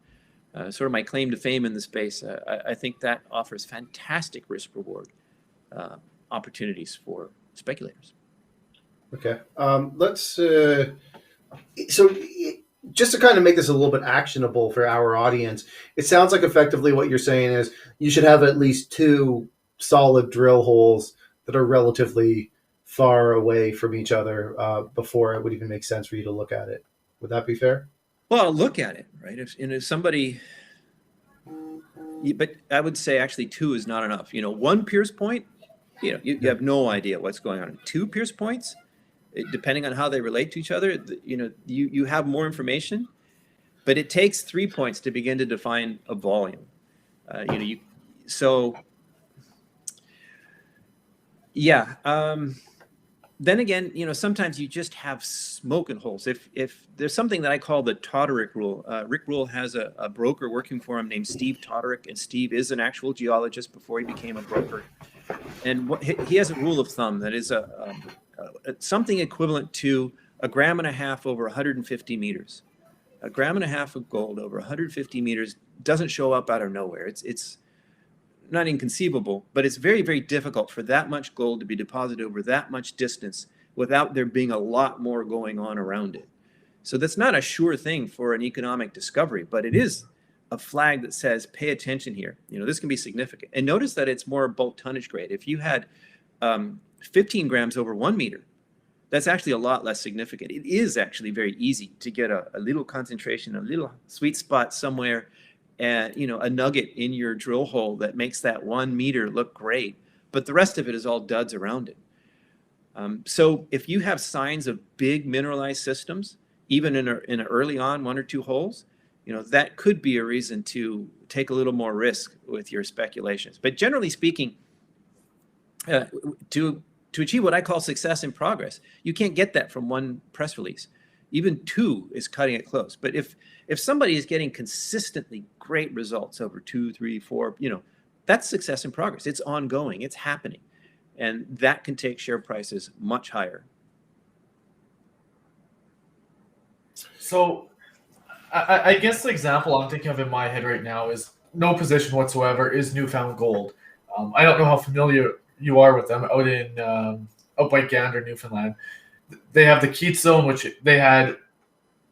Sort of my claim to fame in the space. I think that offers fantastic risk-reward opportunities for speculators. Okay. Just to kind of make this a little bit actionable for our audience, it sounds like effectively what you're saying is you should have at least 2 solid drill holes that are relatively far away from each other before it would even make sense for you to look at it. Would that be fair? Well, I'll look at it, right? If somebody, but I would say actually 2 is not enough. You know, 1 pierce point, you know, you have no idea what's going on. 2 pierce points, depending on how they relate to each other, you know, you have more information, but it takes 3 points to begin to define a volume. Then again, you know, sometimes you just have smoking holes. If there's something that I call the Toderick rule, Rick Rule has a broker working for him named Steve Toderick, and Steve is an actual geologist before he became a broker. And he has a rule of thumb that is something equivalent to 1.5 grams over 150 meters. 1.5 grams of gold over 150 meters doesn't show up out of nowhere. It's not inconceivable, but it's very, very difficult for that much gold to be deposited over that much distance without there being a lot more going on around it. So that's not a sure thing for an economic discovery, but it is a flag that says, pay attention here. You know, this can be significant. And notice that it's more bulk tonnage grade. If you had 15 grams over 1 meter, that's actually a lot less significant. It is actually very easy to get a little concentration, a little sweet spot somewhere, and, you know, a nugget in your drill hole that makes that 1 meter look great, but the rest of it is all duds around it. So if you have signs of big mineralized systems, even in an early on 1 or 2 holes, you know, that could be a reason to take a little more risk with your speculations. But generally speaking, to achieve what I call success in progress, you can't get that from 1 press release. Even 2 is cutting it close. But if somebody is getting consistently great results over 2, 3, 4, you know, that's success in progress. It's ongoing. It's happening. And that can take share prices much higher. So I guess the example I'm thinking of in my head right now is no position whatsoever is Newfound Gold. I don't know how familiar you are with them out by Gander, Newfoundland. They have the Keats Zone, which they had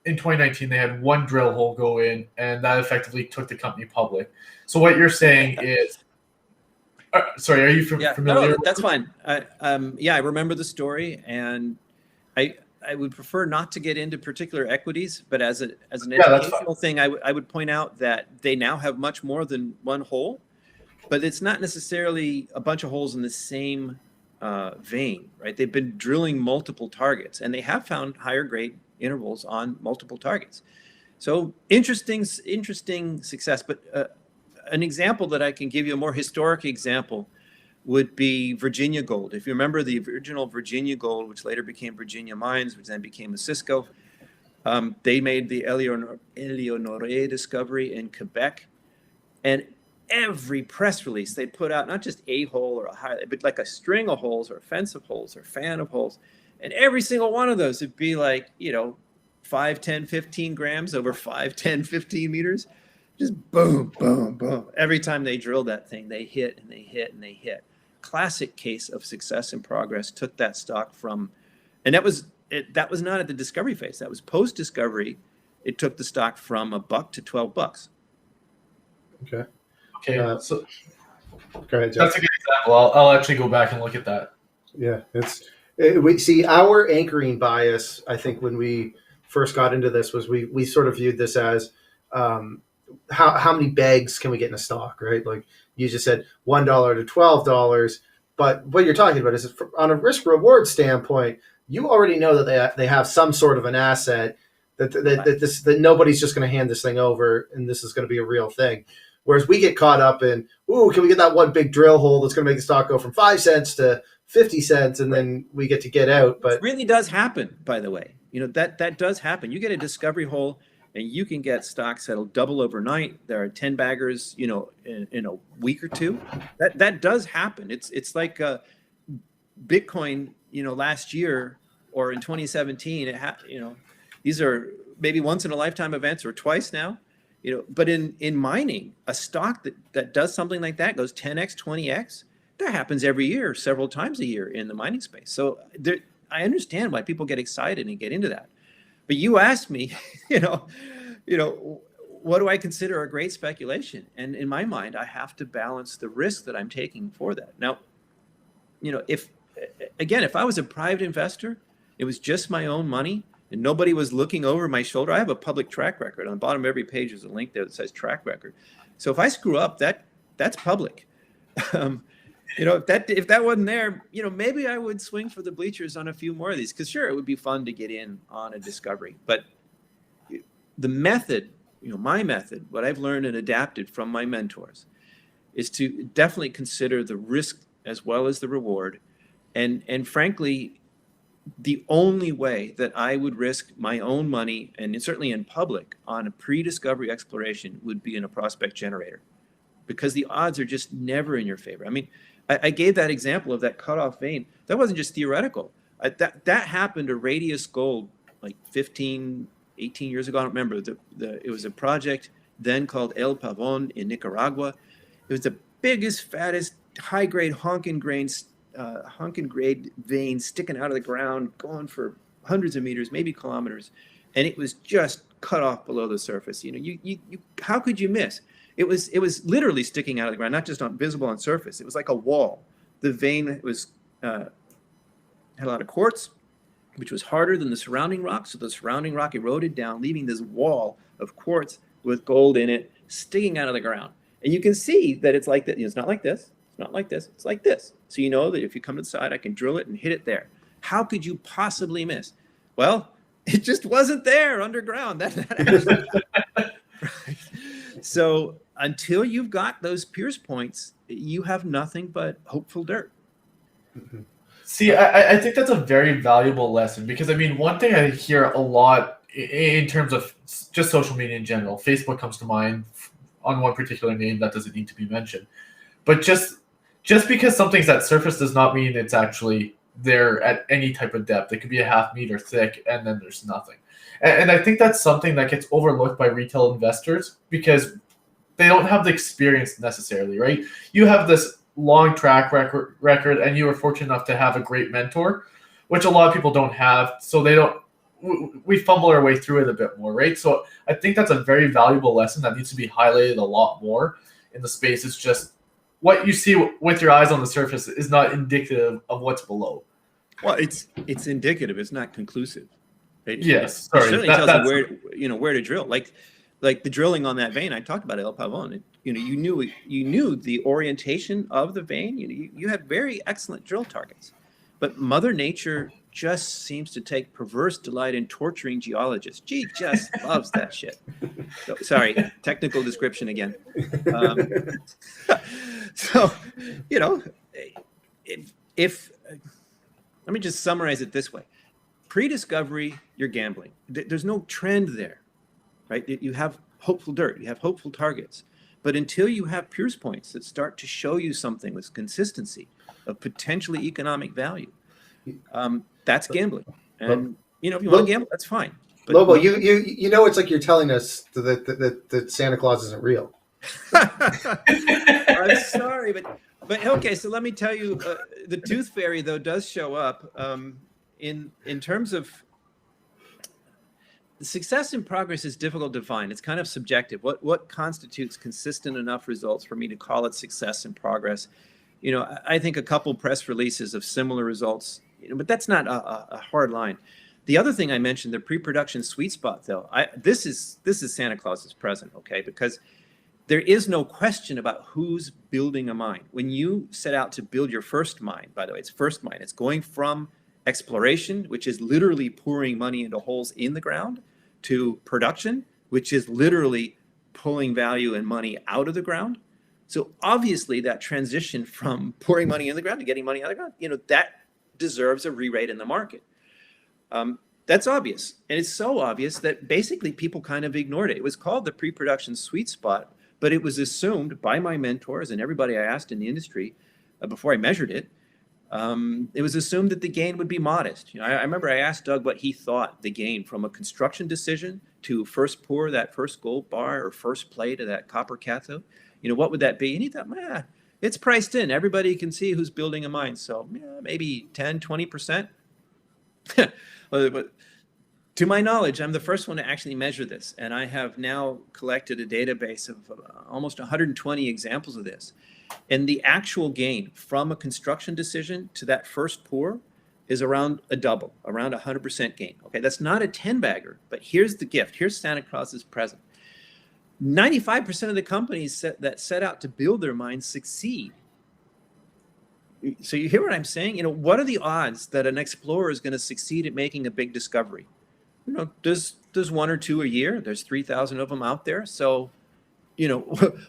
in 2019. They had 1 drill hole go in, and that effectively took the company public. So what you're saying is, sorry, are you familiar? No, that's fine. I remember the story, and I would prefer not to get into particular equities, but as an educational thing, I would point out that they now have much more than 1 hole, but it's not necessarily a bunch of holes in the same vein, right? They've been drilling multiple targets, and they have found higher grade intervals on multiple targets. So interesting success. But an example that I can give you, a more historic example, would be Virginia Gold. If you remember the original Virginia Gold, which later became Virginia Mines, which then became a Cisco, They made the Eleonore discovery in Quebec, and every press release they put out, not just a hole or a highlight, but like a string of holes or a fence of holes or fan of holes. And every single one of those would be like, 5, 10, 15 grams over 5, 10, 15 meters. Just boom, boom, boom. Every time they drilled that thing, they hit and they hit and they hit. Classic case of success and progress. Took that stock from, and that was not at the discovery phase. That was post-discovery. It took the stock from $1 to $12. Okay. Okay. So go ahead, Jeff. that's a good example. I'll actually go back and look at that. Yeah, we see our anchoring bias. I think when we first got into this was we sort of viewed this as how many bags can we get in a stock, right? Like you just said, $1 to $12. But what you're talking about is on a risk reward standpoint, you already know that they have some sort of an asset that nobody's just going to hand this thing over and this is going to be a real thing. Whereas we get caught up in, can we get that one big drill hole that's going to make the stock go from 5 cents to 50 cents, and then we get out. But it really does happen, by the way. That does happen. You get a discovery hole, and you can get stocks that'll double overnight. There are 10 baggers, in a week or two. That does happen. It's like Bitcoin, last year or in 2017. These are maybe once in a lifetime events or twice now. But in mining, a stock that does something like that goes 10x, 20x. That happens every year, several times a year in the mining space. So I understand why people get excited and get into that. But you asked me, what do I consider a great speculation? And in my mind, I have to balance the risk that I'm taking for that. Now, if I was a private investor, it was just my own money and nobody was looking over my shoulder. I have a public track record. On the bottom of every page is a link there that says track record. So if I screw up, that's public. If that wasn't there, maybe I would swing for the bleachers on a few more of these, because sure, it would be fun to get in on a discovery. But the method, my method, what I've learned and adapted from my mentors, is to definitely consider the risk as well as the reward. And frankly, the only way that I would risk my own money, and certainly in public, on a pre-discovery exploration would be in a prospect generator, because the odds are just never in your favor. I mean, I gave that example of that cutoff vein. That wasn't just theoretical. That happened to Radius Gold like 15, 18 years ago. I don't remember. It was a project then called El Pavon in Nicaragua. It was the biggest, fattest, high-grade honkin grade vein sticking out of the ground, going for hundreds of meters, maybe kilometers, and it was just cut off below the surface. How could you miss? It was literally sticking out of the ground, not just visible on surface. It was like a wall. The vein was had a lot of quartz, which was harder than the surrounding rock. So the surrounding rock eroded down, leaving this wall of quartz with gold in it sticking out of the ground. And you can see that it's like that. It's not like this. It's not like this. It's like this. So you know that if you come to the side, I can drill it and hit it there. How could you possibly miss? Well, it just wasn't there underground. Right. So until you've got those pierce points, you have nothing but hopeful dirt. See, I think that's a very valuable lesson, because one thing I hear a lot in terms of just social media in general, Facebook comes to mind on one particular name that doesn't need to be mentioned, but just because something's at surface does not mean it's actually there at any type of depth. It could be a half meter thick and then there's nothing. And I think that's something that gets overlooked by retail investors, because they don't have the experience necessarily, right? You have this long track record, and you were fortunate enough to have a great mentor, which a lot of people don't have. So we fumble our way through it a bit more, right? So I think that's a very valuable lesson that needs to be highlighted a lot more in the space. It's just what you see with your eyes on the surface is not indicative of what's below. Well, it's indicative. It's not conclusive. Right? Yes, it certainly tells you where to drill. Like the drilling on that vein I talked about, El Pavon. You knew the orientation of the vein. You had very excellent drill targets, but Mother Nature just seems to take perverse delight in torturing geologists. She just loves that shit. So, sorry, technical description again. So, if let me just summarize it this way. Pre-discovery, you're gambling. There's no trend there, right? You have hopeful dirt, you have hopeful targets. But until you have pierce points that start to show you something with consistency of potentially economic value, that's gambling. And if you want to gamble, that's fine. But Lobo, you know, it's like you're telling us that Santa Claus isn't real. I'm sorry, but okay. So let me tell you, the tooth fairy though does show up in terms of success and progress is difficult to define. It's kind of subjective. What constitutes consistent enough results for me to call it success and progress? I think a couple press releases of similar results, but that's not a hard line. The other thing I mentioned, the pre-production sweet spot, though, this is Santa Claus's present, okay? Because there is no question about who's building a mine. When you set out to build your first mine, by the way, it's first mine. It's going from exploration, which is literally pouring money into holes in the ground, to production, which is literally pulling value and money out of the ground. So obviously that transition from pouring money in the ground to getting money out of the ground, that deserves a re-rate in the market. That's obvious. And it's so obvious that basically people kind of ignored it. It was called the pre-production sweet spot, but it was assumed by my mentors and everybody I asked in the industry before I measured it, it was assumed that the gain would be modest. I remember I asked Doug what he thought the gain from a construction decision to first pour that first gold bar or first plate of that copper cathode, what would that be? And he thought, it's priced in. Everybody can see who's building a mine. So maybe 10, 20%. But to my knowledge, I'm the first one to actually measure this. And I have now collected a database of almost 120 examples of this. And the actual gain from a construction decision to that first pour is around a double, around 100% gain. Okay, that's not a 10-bagger, but here's the gift. Here's Santa Claus's present. 95% of the companies that set out to build their mines succeed. So you hear what I'm saying? What are the odds that an explorer is going to succeed at making a big discovery? There's one or two a year. There's 3,000 of them out there. So,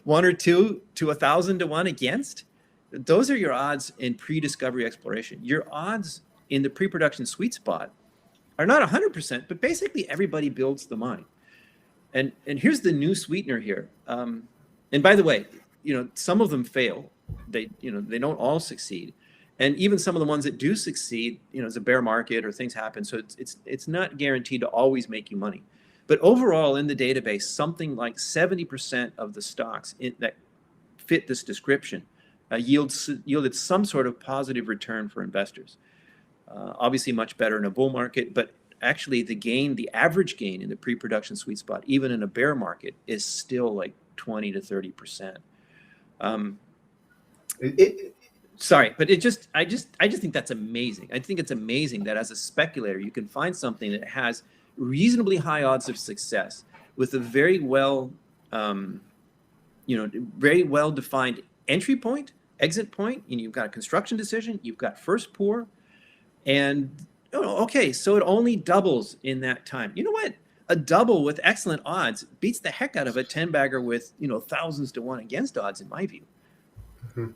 one or two to 1,000 to 1 against. Those are your odds in pre-discovery exploration. Your odds in the pre-production sweet spot are not 100%, but basically everybody builds the mine. And here's the new sweetener here. And by the way, some of them fail. They don't all succeed. And even some of the ones that do succeed, it's a bear market or things happen. So it's not guaranteed to always make you money. But overall in the database, something like 70% of the stocks that fit this description yielded some sort of positive return for investors. Obviously much better in a bull market, but actually the average gain in the pre-production sweet spot, even in a bear market, is still like 20 to 30%. Sorry, but I just think that's amazing. I think it's amazing that as a speculator, you can find something that has reasonably high odds of success with a very well defined entry point, exit point. You've got a construction decision, you've got first pour, and okay, so it only doubles in that time. You know what? A double with excellent odds beats the heck out of a 10-bagger with thousands to 1 against odds, in my view. Mm-hmm.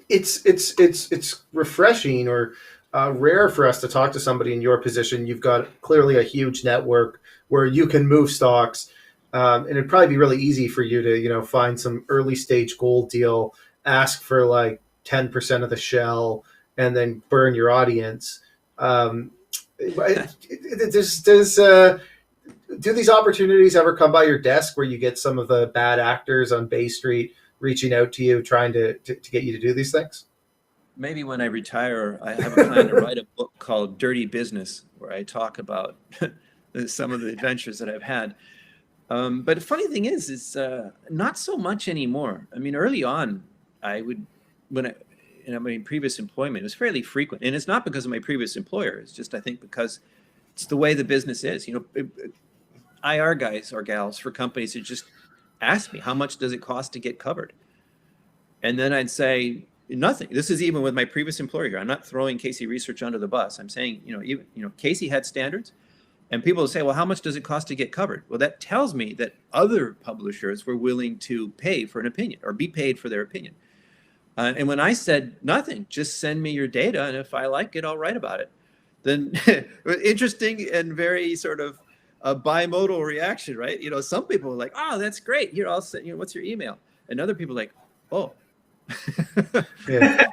It's refreshing or rare for us to talk to somebody in your position. You've got clearly a huge network where you can move stocks, and it'd probably be really easy for you to find some early stage gold deal, ask for like 10% of the shell, and then burn your audience. Do these opportunities ever come by your desk where you get some of the bad actors on Bay Street reaching out to you, trying to get you to do these things? Maybe when I retire, I have a plan to write a book called Dirty Business, where I talk about some of the adventures that I've had. But the funny thing is not so much anymore. I mean, early on, in my previous employment, it was fairly frequent. And it's not because of my previous employer. It's just, I think, because it's the way the business is. IR guys or gals for companies that just ask me, how much does it cost to get covered? And then I'd say, nothing. This is even with my previous employer here. I'm not throwing Casey Research under the bus. I'm saying, Casey had standards, and people will say, well, how much does it cost to get covered? Well, that tells me that other publishers were willing to pay for an opinion or be paid for their opinion. And when I said nothing, just send me your data, and if I like it, I'll write about it. then interesting and very sort of a bimodal reaction, right? Some people are like, "Oh, that's great. Here, I'll send what's your email?" And other people are like, "Oh." Yeah.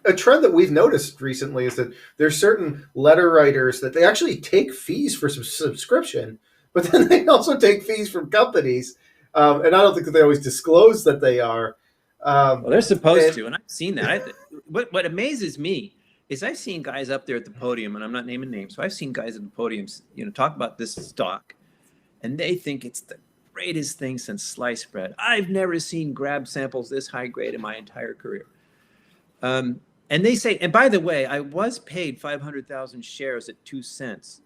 A trend that we've noticed recently is that there's certain letter writers that they actually take fees for subscription, but then they also take fees from companies, and I don't think that they always disclose that they are. Well, they're supposed to, and I've seen that. What amazes me is I've seen guys up there at the podium, and I'm not naming names, so I've seen guys at the podiums, talk about this stock, and they think it's the greatest thing since sliced bread. I've never seen grab samples this high grade in my entire career. And they say, and by the way, I was paid 500,000 shares at 2 cents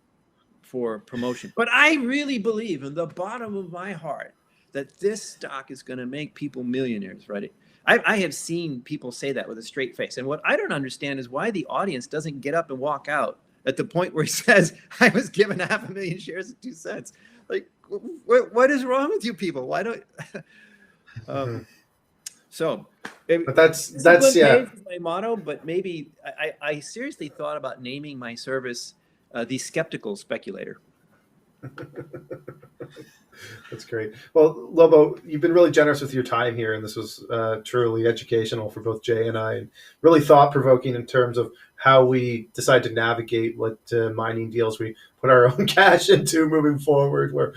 for promotion, but I really believe in the bottom of my heart that this stock is going to make people millionaires, right? I have seen people say that with a straight face. And what I don't understand is why the audience doesn't get up and walk out at the point where he says, I was given 500,000 shares at 2 cents. Like, what is wrong with you people? Why don't... But that's yeah. my motto, but maybe I seriously thought about naming my service the skeptical speculator. That's great. Well, Lobo, you've been really generous with your time here, and this was truly educational for both Jay and I, and really thought-provoking in terms of how we decide to navigate what mining deals we put our own cash into moving forward, where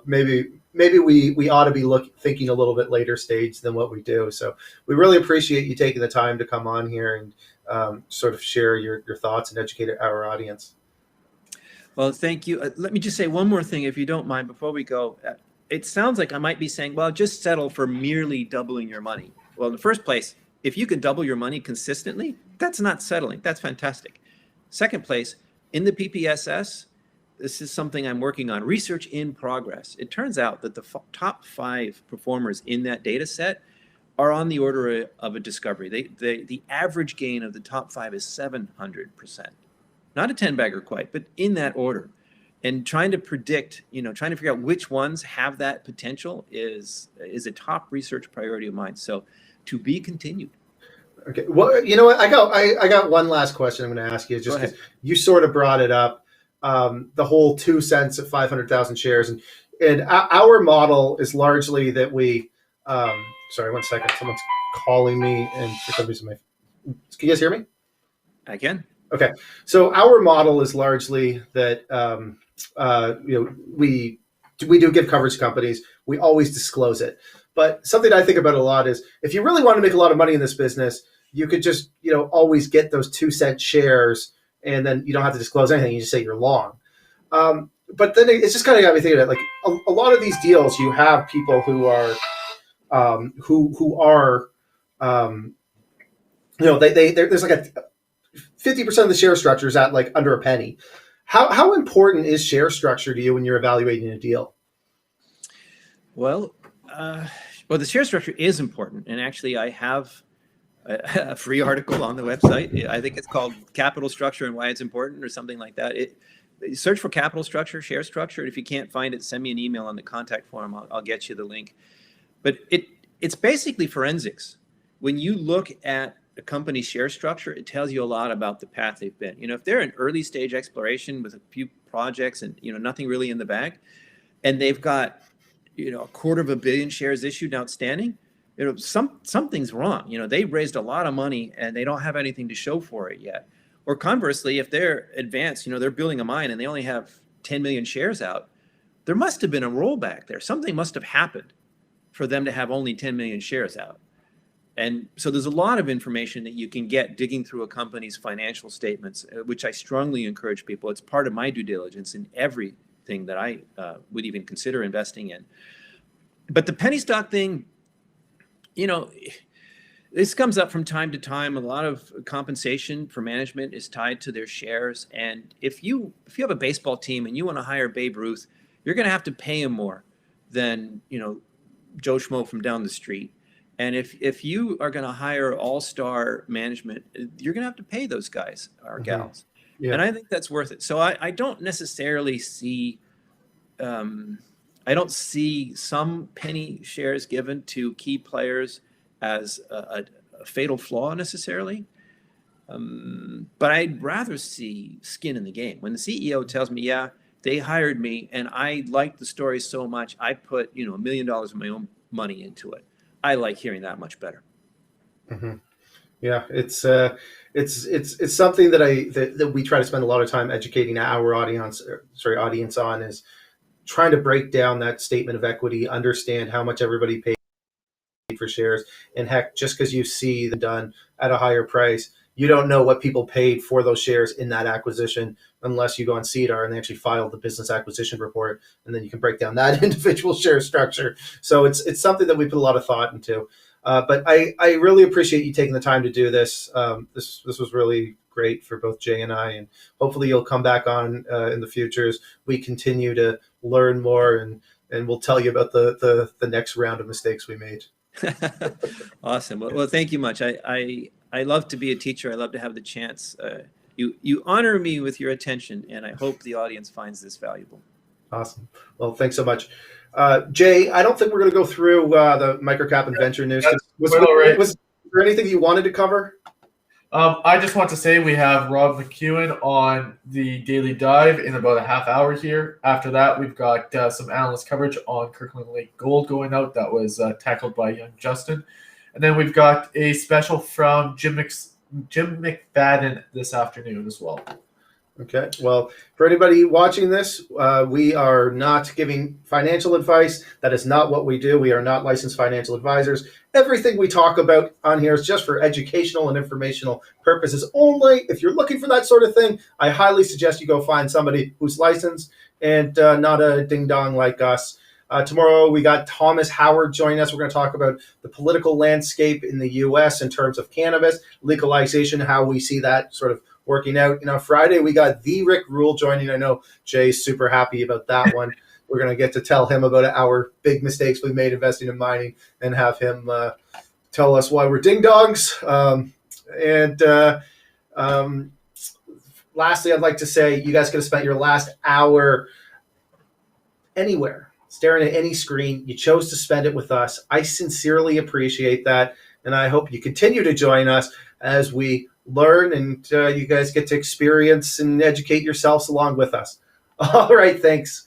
maybe we ought to be thinking a little bit later stage than what we do. So we really appreciate you taking the time to come on here and sort of share your thoughts and educate our audience. Well, thank you. Let me just say one more thing, if you don't mind, before we go. It sounds like I might be saying, well, just settle for merely doubling your money. Well, in the first place, if you can double your money consistently, that's not settling. That's fantastic. Second place, in the PPSS, this is something I'm working on, research in progress. It turns out that the top 5 performers in that data set are on the order of a discovery. The average gain of the top 5 is 700%. Not a 10-bagger quite, but in that order. And trying to predict, trying to figure out which ones have that potential is a top research priority of mine. So to be continued. Okay. Well, you know what? I got one last question I'm going to ask you, just because you sort of brought it up, the whole 2 cents at 500,000 shares. And our model is largely that we, sorry, 1 second. Someone's calling me, and for some reason, can you guys hear me? I can. Okay, so our model is largely that we do give coverage to companies. We always disclose it. But something I think about a lot is if you really want to make a lot of money in this business, you could just always get those 2 cent shares, and then you don't have to disclose anything. You just say you're long. But then it's just kind of got me thinking about a lot of these deals. You have people who are there's like a 50% of the share structure is at like under a penny. How important is share structure to you when you're evaluating a deal? Well, the share structure is important. And actually, I have a free article on the website. I think it's called Capital Structure and Why It's Important or something like that. Search for capital structure, share structure. And if you can't find it, send me an email on the contact form. I'll get you the link. But it's basically forensics. When you look at a company's share structure, it tells you a lot about the path they've been. If they're in early stage exploration with a few projects and nothing really in the bag, and they've got 250 million shares issued and outstanding, something's wrong. They raised a lot of money and they don't have anything to show for it yet. Or conversely, if they're advanced, they're building a mine and they only have 10 million shares out, there must have been a rollback there. Something must have happened for them to have only 10 million shares out. And so there's a lot of information that you can get digging through a company's financial statements, which I strongly encourage people. It's part of my due diligence in everything that I would even consider investing in. But the penny stock thing, this comes up from time to time. A lot of compensation for management is tied to their shares. And if you have a baseball team and you want to hire Babe Ruth, you're going to have to pay him more than, Joe Schmo from down the street. And if you are going to hire all-star management, you're going to have to pay those guys or gals. Yeah. And I think that's worth it. So I don't necessarily see, I don't see some penny shares given to key players as a fatal flaw necessarily. But I'd rather see skin in the game. When the CEO tells me, yeah, they hired me and I liked the story so much, I put, $1 million of my own money into it. I like hearing that much better. Mm-hmm. Yeah, it's something that we try to spend a lot of time educating our audience on, is trying to break down that statement of equity, understand how much everybody paid for shares, and heck, just because you see them done at a higher price, you don't know what people paid for those shares in that acquisition unless you go on CDR and they actually file the business acquisition report, and then you can break down that individual share structure. So it's something that we put a lot of thought into. But I really appreciate you taking the time to do this. This was really great for both Jay and I, and hopefully you'll come back on in the future as we continue to learn more, and we'll tell you about the next round of mistakes we made. Awesome. Well, thank you much. I love to be a teacher. I love to have the chance. You honor me with your attention, and I hope the audience finds this valuable. Awesome. Well, thanks so much. Jay, I don't think we're going to go through the microcap and venture news. Was there anything you wanted to cover? I just want to say we have Rob McEwen on the Daily Dive in about a half hour here. After that, we've got some analyst coverage on Kirkland Lake Gold going out. That was tackled by young Justin. And then we've got a special from Jim McFadden this afternoon as well. Okay. Well, for anybody watching this, we are not giving financial advice. That is not what we do. We are not licensed financial advisors. Everything we talk about on here is just for educational and informational purposes only. If you're looking for that sort of thing, I highly suggest you go find somebody who's licensed and not a ding-dong like us. Tomorrow, we got Thomas Howard joining us. We're going to talk about the political landscape in the U.S. in terms of cannabis, legalization, how we see that sort of working out. Friday, we got the Rick Rule joining. I know Jay's super happy about that one. We're going to get to tell him about our big mistakes we made investing in mining and have him tell us why we're ding-dongs. Lastly, I'd like to say you guys could have spent your last hour anywhere, staring at any screen. You chose to spend it with us. I sincerely appreciate that, and I hope you continue to join us as we learn and you guys get to experience and educate yourselves along with us. All right, thanks.